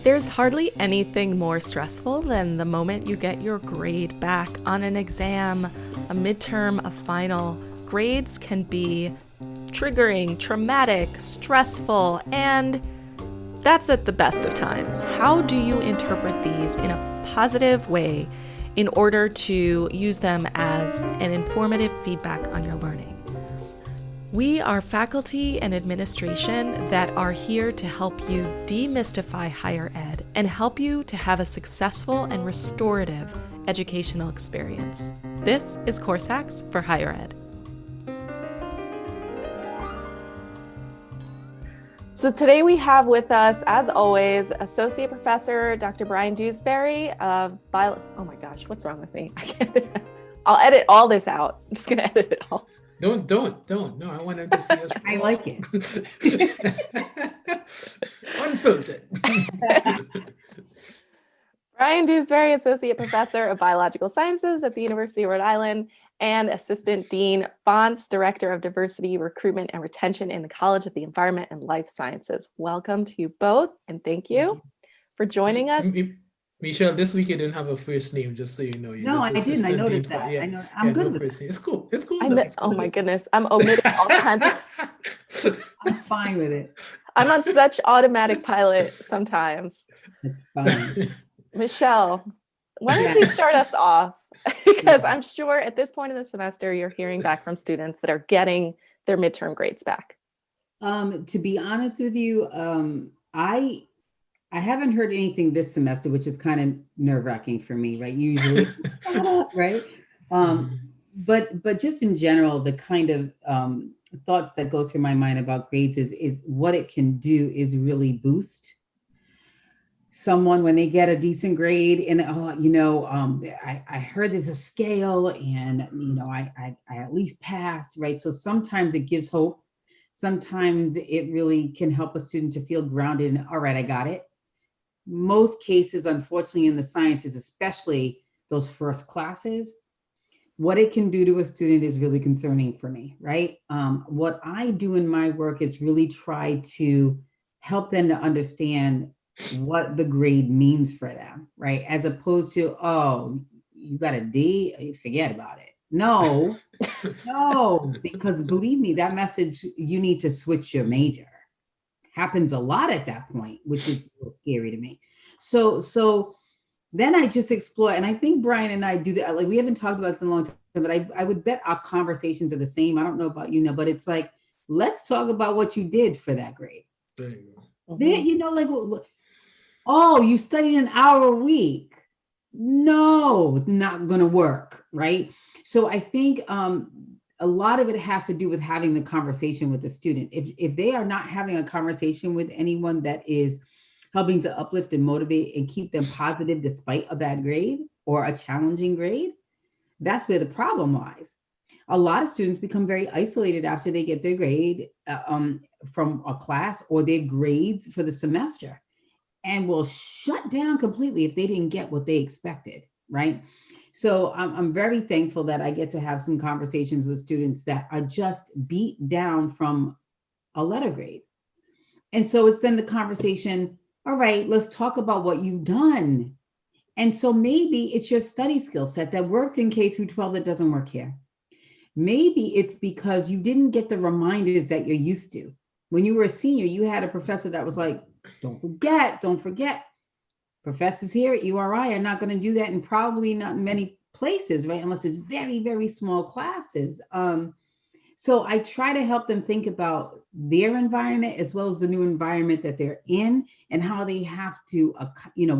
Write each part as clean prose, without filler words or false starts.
There's hardly anything more stressful than the moment you get your grade back on an exam, a midterm, a final. Grades can be triggering, traumatic, stressful, and that's at the best of times. How do you interpret these in a positive way in order to use them as an informative feedback on your learning? We are faculty and administration that are here to help you demystify higher ed and help you to have a successful and restorative educational experience. This is Course Hacks for Higher Ed. So today we have with us, as always, Associate Professor Dr. Brian Dewsbury of oh my gosh, what's wrong with me? I'll edit all this out. I'm just going to edit it all. Don't. No, I want them to see us. I like it. Unfiltered. Brian Dewsbury, Associate Professor of Biological Sciences at the University of Rhode Island and Assistant Dean Fonts, Director of Diversity, Recruitment, and Retention in the College of the Environment and Life Sciences. Welcome to you both, and thank you for joining us. Michelle, this week you didn't have a first name, just so you know. No, I didn't. I noticed that. Yeah, I know. I'm good with it. It's cool. Oh my goodness. I'm omitting all kinds of... I'm fine with it. I'm on such automatic pilot sometimes. It's fine. Michelle, why don't you start us off? Because I'm sure at this point in the semester, you're hearing back from students that are getting their midterm grades back. To be honest with you, I haven't heard anything this semester, which is kind of nerve-wracking for me, right? Usually, right? But just in general, the kind of thoughts that go through my mind about grades is what it can do is really boost someone when they get a decent grade. And I heard there's a scale, and I at least passed, right? So sometimes it gives hope. Sometimes it really can help a student to feel grounded and, all right, I got it. Most cases, unfortunately, in the sciences, especially those first classes, what it can do to a student is really concerning for me, right? What I do in my work is really try to help them to understand what the grade means for them, right? As opposed to, oh, you got a D, forget about it. No, because believe me, that message, you need to switch your major. Happens a lot at that point, which is a little scary to me. So then I just explore, and I think Brian and I do that. Like, we haven't talked about this in a long time, but I would bet our conversations are the same. I don't know about but it's like, let's talk about what you did for that grade. There you go. Then, oh, you studied an hour a week. No, not going to work, right? So I think a lot of it has to do with having the conversation with the student. If they are not having a conversation with anyone that is helping to uplift and motivate and keep them positive despite a bad grade or a challenging grade, that's where the problem lies. A lot of students become very isolated after they get their grade from a class or their grades for the semester, and will shut down completely if they didn't get what they expected, right? So I'm very thankful that I get to have some conversations with students that are just beat down from a letter grade. And so it's then the conversation, all right, let's talk about what you've done. And so maybe it's your study skill set that worked in K through 12 that doesn't work here. Maybe it's because you didn't get the reminders that you're used to. When you were a senior, you had a professor that was like, don't forget. Professors here at URI are not going to do that, and probably not in many places, right? Unless it's very, very small classes. So I try to help them think about their environment as well as the new environment that they're in, and how they have to,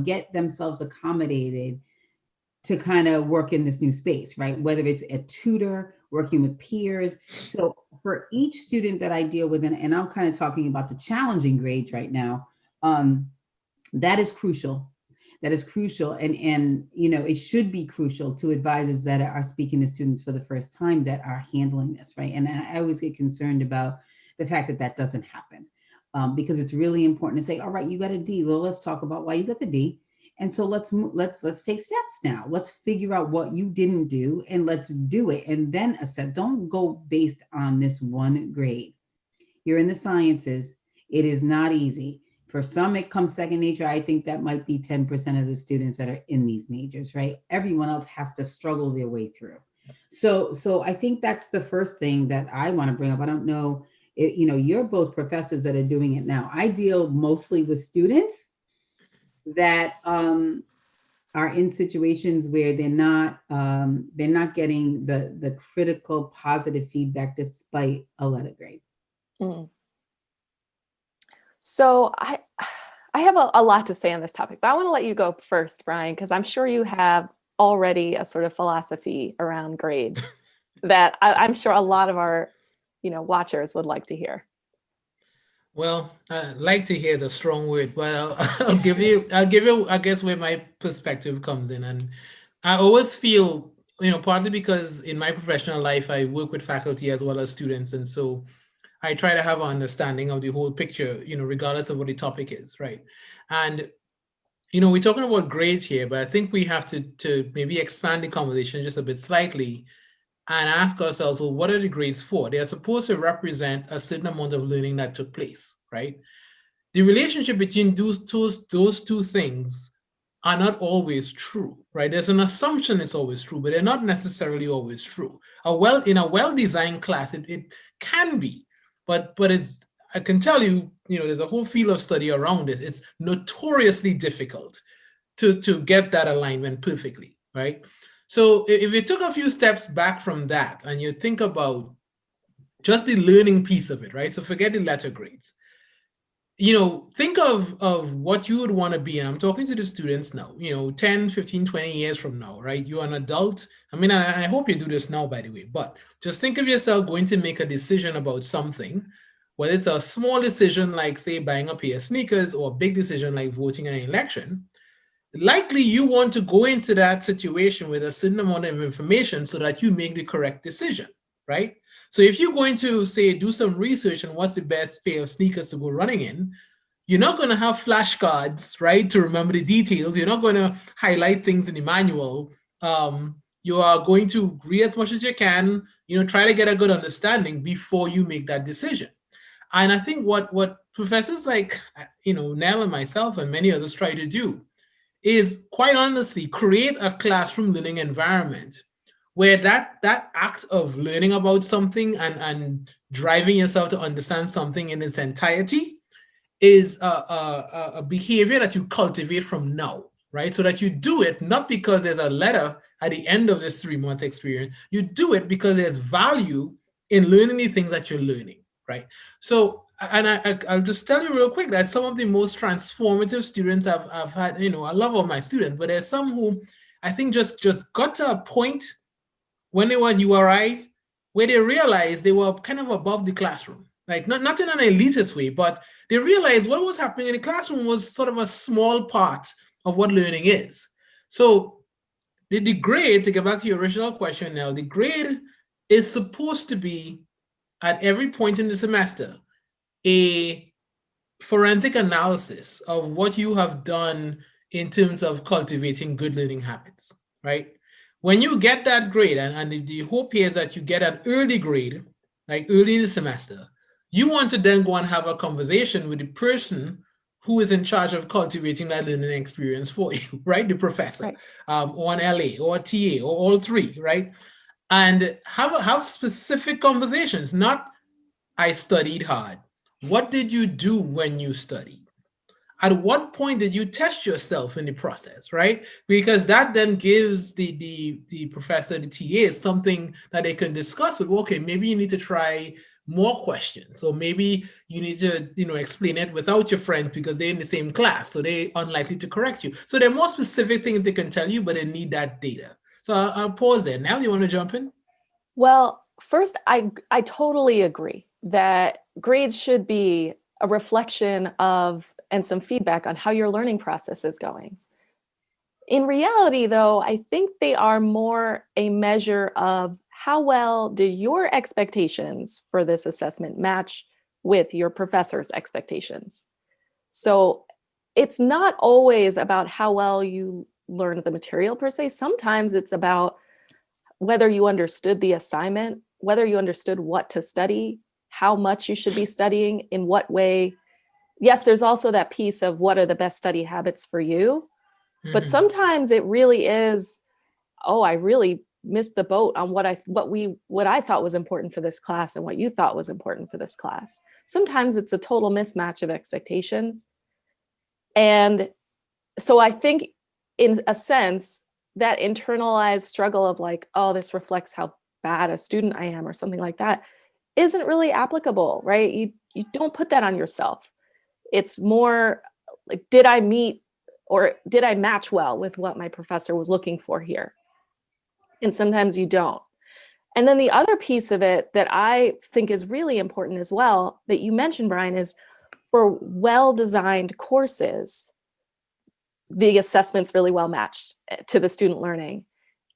get themselves accommodated to kind of work in this new space, right? Whether it's a tutor, working with peers. So for each student that I deal with, and I'm kind of talking about the challenging grades right now, that is crucial. And it should be crucial to advisors that are speaking to students for the first time that are handling this, right? And I always get concerned about the fact that doesn't happen, because it's really important to say, all right, you got a D. Well, let's talk about why you got the D. And so let's take steps now. Let's figure out what you didn't do, and let's do it. And then assess. Don't go based on this one grade. You're in the sciences. It is not easy. For some, it comes second nature. I think that might be 10% of the students that are in these majors, right? Everyone else has to struggle their way through. So I think that's the first thing that I want to bring up. I don't know, you're both professors that are doing it now. I deal mostly with students that are in situations where they're not getting the critical positive feedback despite a letter grade. Mm. So I have a lot to say on this topic, but I want to let you go first, Brian, because I'm sure you have already a sort of philosophy around grades that I'm sure a lot of our, watchers would like to hear. Well, like to hear is a strong word, but I'll give you, I guess, where my perspective comes in. And I always feel, partly because in my professional life, I work with faculty as well as students. And so I try to have an understanding of the whole picture, regardless of what the topic is, right? And, we're talking about grades here, but I think we have to maybe expand the conversation just a bit slightly and ask ourselves, well, what are the grades for? They are supposed to represent a certain amount of learning that took place, right? The relationship between those two things are not always true, right? There's an assumption it's always true, but they're not necessarily always true. In a well-designed class, it can be, but it's, I can tell you, there's a whole field of study around this. It's notoriously difficult to get that alignment perfectly, right? So if you took a few steps back from that and you think about just the learning piece of it, right? So forget the letter grades. Think of what you would want to be. And I'm talking to the students now, 10, 15, 20 years from now, right? You're an adult. I mean, I hope you do this now, by the way, but just think of yourself going to make a decision about something, whether it's a small decision like, say, buying a pair of sneakers, or a big decision like voting in an election. Likely you want to go into that situation with a certain amount of information so that you make the correct decision, right? So if you're going to, say, do some research on what's the best pair of sneakers to go running in, you're not going to have flashcards, right, to remember the details. You're not going to highlight things in the manual. You are going to read as much as you can, try to get a good understanding before you make that decision. And I think what professors like, Nell and myself and many others try to do is, quite honestly, create a classroom learning environment where that act of learning about something and driving yourself to understand something in its entirety is a behavior that you cultivate from now, right? So that you do it not because there's a letter at the end of this 3-month experience. You do it because there's value in learning the things that you're learning, right? So, and I'll just tell you real quick that some of the most transformative students I've had, I love all my students, but there's some who I think just got to a point when they were at URI where they realized they were kind of above the classroom, like not in an elitist way, but they realized what was happening in the classroom was sort of a small part of what learning is. So the grade, to get back to your original question now, the grade is supposed to be, at every point in the semester, a forensic analysis of what you have done in terms of cultivating good learning habits, right? When you get that grade, and the hope here is that you get an early grade, like early in the semester, you want to then go and have a conversation with the person who is in charge of cultivating that learning experience for you, right? The professor, Right. or an LA, or a TA, or all three, right? And have specific conversations, not I studied hard. What did you do when you studied? At what point did you test yourself in the process, right? Because that then gives the professor, the TA, something that they can discuss with. Okay, maybe you need to try more questions, or maybe you need to explain it without your friends because they're in the same class, so they're unlikely to correct you. So there are more specific things they can tell you, but they need that data. So I'll pause there. Now, you want to jump in? Well, first, I totally agree that grades should be a reflection of and some feedback on how your learning process is going. In reality, though, I think they are more a measure of how well did your expectations for this assessment match with your professor's expectations. So it's not always about how well you learned the material per se. Sometimes it's about whether you understood the assignment, whether you understood what to study, how much you should be studying, in what way yes, there's also that piece of what are the best study habits for you. But sometimes it really is, oh, I really missed the boat on what I thought was important for this class and what you thought was important for this class. Sometimes it's a total mismatch of expectations. And so I think in a sense, that internalized struggle of like, oh, this reflects how bad a student I am or something like that isn't really applicable, right? You don't put that on yourself. It's more like, did I meet or did I match well with what my professor was looking for here? And sometimes you don't. And then the other piece of it that I think is really important as well, that you mentioned, Brian, is for well-designed courses, the assessment's really well matched to the student learning.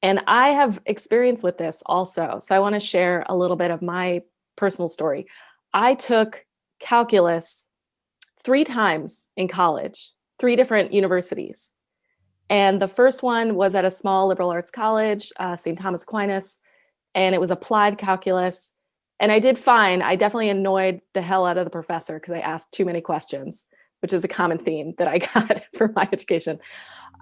And I have experience with this also. So I want to share a little bit of my personal story. I took calculus 3 times in college, 3 different universities. And the first one was at a small liberal arts college, St. Thomas Aquinas, and it was applied calculus. And I did fine. I definitely annoyed the hell out of the professor because I asked too many questions, which is a common theme that I got for my education.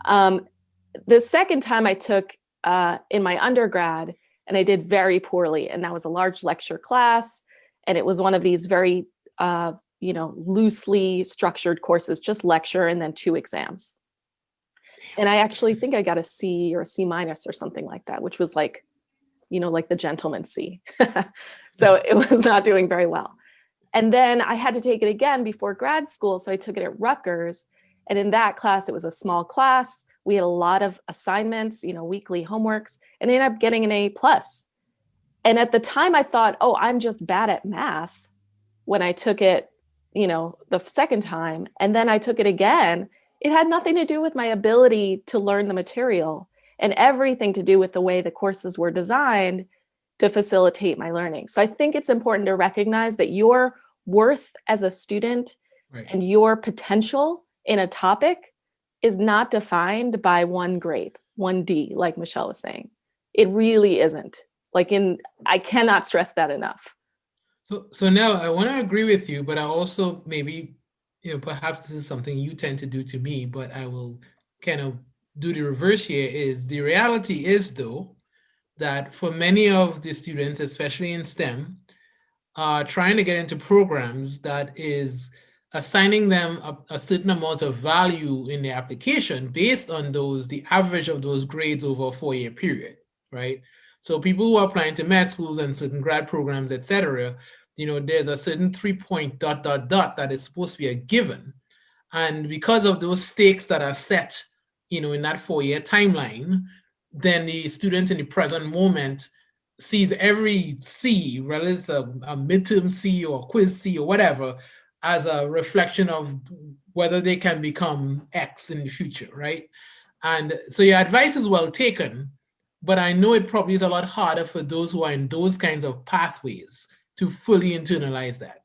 The second time I took in my undergrad, and I did very poorly, and that was a large lecture class, and it was one of these very loosely structured courses, just lecture and then 2 exams. And I actually think I got a C or a C- or something like that, which was like the gentleman's C. So it was not doing very well. And then I had to take it again before grad school. So I took it at Rutgers. And in that class, it was a small class. We had a lot of assignments, weekly homeworks, and I ended up getting an A+. And at the time I thought, oh, I'm just bad at math when I took it, the second time. And then I took it again. It had nothing to do with my ability to learn the material and everything to do with the way the courses were designed to facilitate my learning. So I think it's important to recognize that your worth as a student and your potential in a topic is not defined by one grade, 1D, like Michelle was saying. It really isn't. I cannot stress that enough. So now I want to agree with you, but I also maybe, perhaps this is something you tend to do to me, but I will kind of do the reverse here. Is the reality is, though, that for many of the students, especially in STEM, trying to get into programs that is assigning them a certain amount of value in the application based on the average of those grades over a 4-year period, right? So people who are applying to med schools and certain grad programs, et cetera, there's a certain 3-point ... that is supposed to be a given. And because of those stakes that are set, in that 4-year timeline, then the student in the present moment sees every C, whether it's a midterm C or quiz C or whatever, as a reflection of whether they can become X in the future, right? And so your advice is well taken, but I know it probably is a lot harder for those who are in those kinds of pathways to fully internalize that.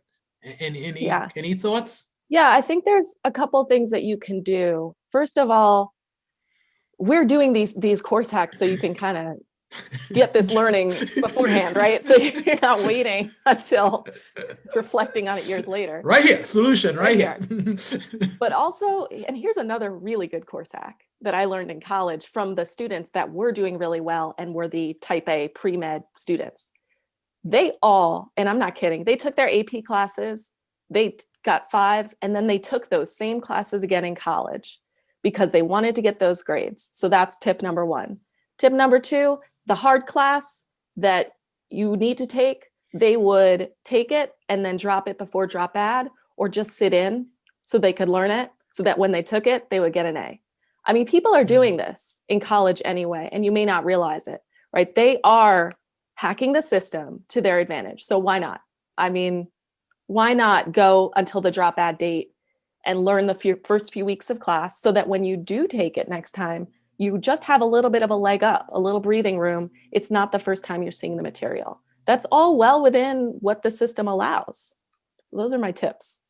Any thoughts? Yeah, I think there's a couple things that you can do. First of all, we're doing these course hacks so you can kind of get this learning beforehand, right? So you're not waiting until reflecting on it years later. Right here, solution right here. But also, and here's another really good course hack that I learned in college from the students that were doing really well and were the type A pre-med students. They all, and I'm not kidding, they took their AP classes, they got 5s, and then they took those same classes again in college because they wanted to get those grades. So that's tip number 1. Tip number 2, the hard class that you need to take, they would take it and then drop it before drop add, or just sit in so they could learn it, so that when they took it, they would get an A. I mean, people are doing this in college anyway, and you may not realize it, right? They are hacking the system to their advantage. So why not? I mean, why not go until the drop add date and learn the first few weeks of class so that when you do take it next time, you just have a little bit of a leg up, a little breathing room. It's not the first time you're seeing the material. That's all well within what the system allows. Those are my tips.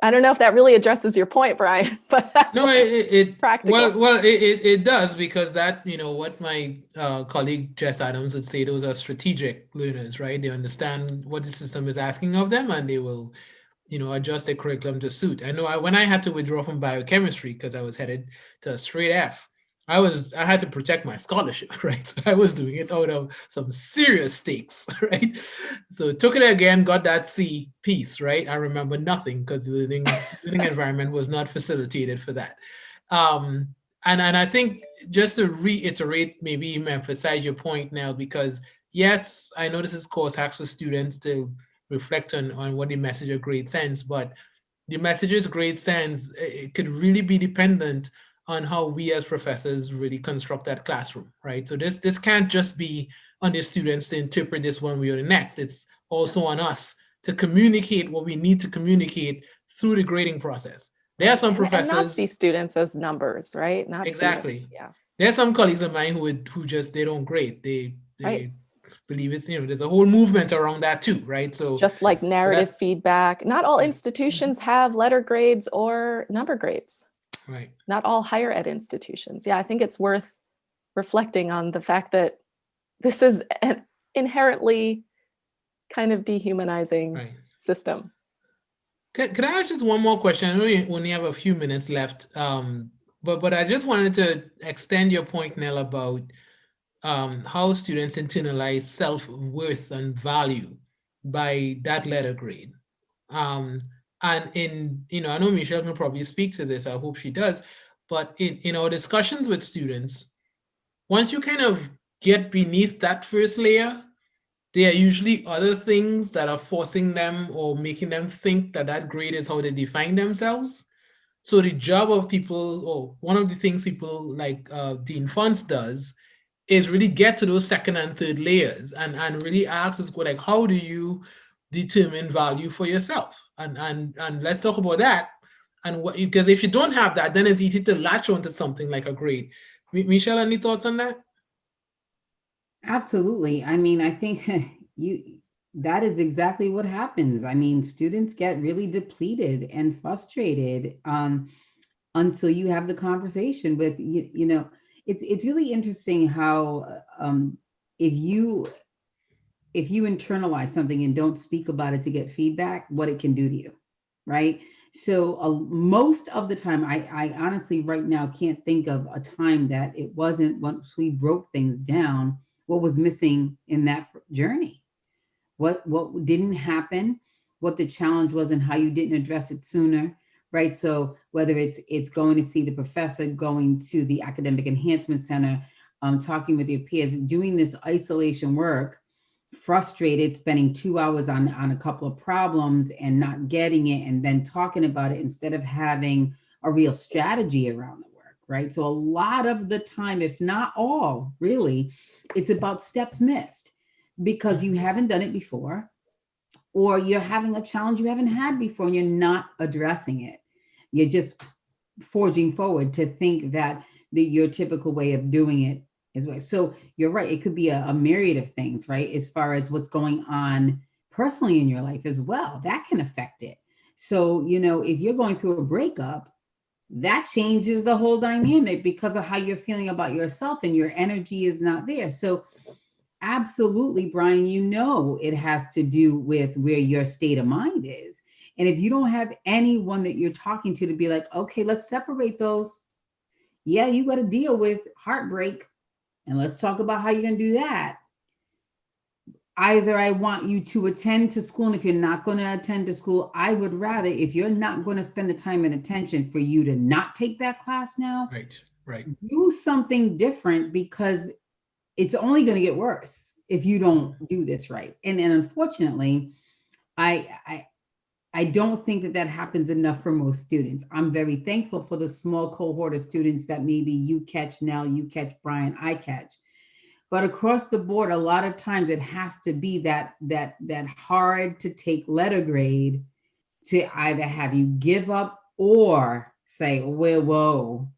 I don't know if that really addresses your point, Brian, but that's no, it practical. Well, it does, because that, what my colleague Jess Adams would say, those are strategic learners, right? They understand what the system is asking of them, and they will, adjust their curriculum to suit. I know when I had to withdraw from biochemistry because I was headed to a straight F, I had to protect my scholarship, right? So I was doing it out of some serious stakes, right? So took it again, got that C piece, right? I remember nothing because the learning environment was not facilitated for that. And I think just to reiterate, maybe even emphasize your point, Nell, because yes, I know this is course hacks for students to reflect on what the message of grade sends, but the messages grade sends, it could really be dependent on how we as professors really construct that classroom, right? So this can't just be on the students to interpret this one way or the next. It's also on us to communicate what we need to communicate through the grading process. There are some And not professors, see students as numbers, right? Not see them. exactly. Yeah. There are some colleagues of mine who just they don't grade. They Right. believe it's there's a whole movement around that too, right? So Just like narrative that's feedback. Not all institutions have letter grades or number grades. right. Not all higher ed institutions. Yeah, I think it's worth reflecting on the fact that this is an inherently kind of dehumanizing Right. system. Could I ask just one more question? I know we only have a few minutes left, but I just wanted to extend your point, Nell, about how students internalize self-worth and value by that letter grade. Um, and I know Michelle can probably speak to this. I hope she does. But in our discussions with students, once you kind of get beneath that first layer, there are usually other things that are forcing them or making them think that that grade is how they define themselves. So the job of people, or one of the things people like Dean Funtz does, is really get to those second and third layers and really ask us, like, how do you determine value for yourself? And let's talk about that. And what, because if you don't have that, then it's easy to latch onto something like a grade. Michelle, any thoughts on that? Absolutely. I mean, I think you that is exactly what happens. I mean, students get really depleted and frustrated until you have the conversation with it's really interesting how if you if you internalize something and don't speak about it to get feedback, what it can do to you, right? So most of the time, I honestly right now can't think of a time that it wasn't once we broke things down, what was missing in that journey, what didn't happen, what the challenge was, and how you didn't address it sooner, right? So whether it's going to see the professor, going to the academic enhancement center, talking with your peers, doing this isolation work, frustrated, spending 2 hours on a couple of problems and not getting it, and then talking about it instead of having a real strategy around the work, right? So a lot of the time, if not all, really, it's about steps missed because you haven't done it before, or you're having a challenge you haven't had before and you're not addressing it. You're just forging forward to think that your typical way of doing it is right. So you're right. It could be a myriad of things, right? As far as what's going on personally in your life as well, that can affect it. So, if you're going through a breakup, that changes the whole dynamic because of how you're feeling about yourself and your energy is not there. So absolutely, Brian, it has to do with where your state of mind is. And if you don't have anyone that you're talking to be like, okay, let's separate those. Yeah, you got to deal with heartbreak. And let's talk about how you're going to do that. Either I want you to attend to school, and if you're not going to attend to school, I would rather, if you're not going to spend the time and attention, for you to not take that class now. Right. Do something different, because it's only going to get worse if you don't do this right. And unfortunately, I don't think that happens enough for most students. I'm very thankful for the small cohort of students that maybe you catch now, you catch Brian, I catch. But across the board, a lot of times it has to be that hard to take letter grade to either have you give up or say, well, whoa,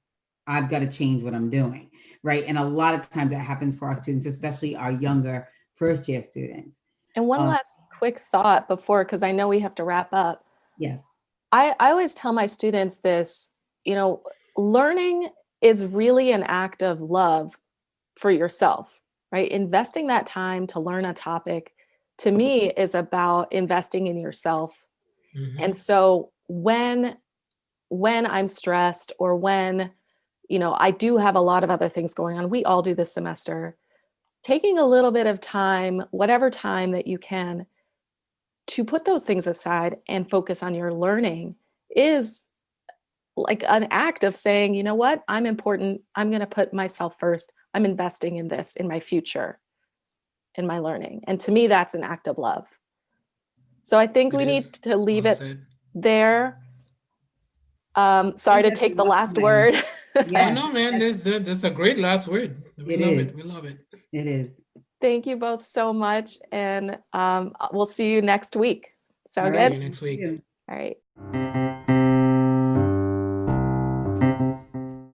I've got to change what I'm doing, right? And a lot of times that happens for our students, especially our younger first year students. And one last quick thought before, because I know we have to wrap up. Yes. I always tell my students this, learning is really an act of love for yourself, right? Investing that time to learn a topic, to me, is about investing in yourself. Mhm. And so when I'm stressed, or when, I do have a lot of other things going on, we all do this semester, taking a little bit of time, whatever time that you can, to put those things aside and focus on your learning is like an act of saying, you know what, I'm important. I'm going to put myself first. I'm investing in this, in my future, in my learning. And to me, that's an act of love. So I think It we is need to leave well it said. there. Sorry to That's take the last lovely. word. Oh Yes, no, man, that's a great last word. We it love is. it. We love it. It is. Thank you both so much. And we'll see you next week. All Sound See right. good? you next See week. you. All right.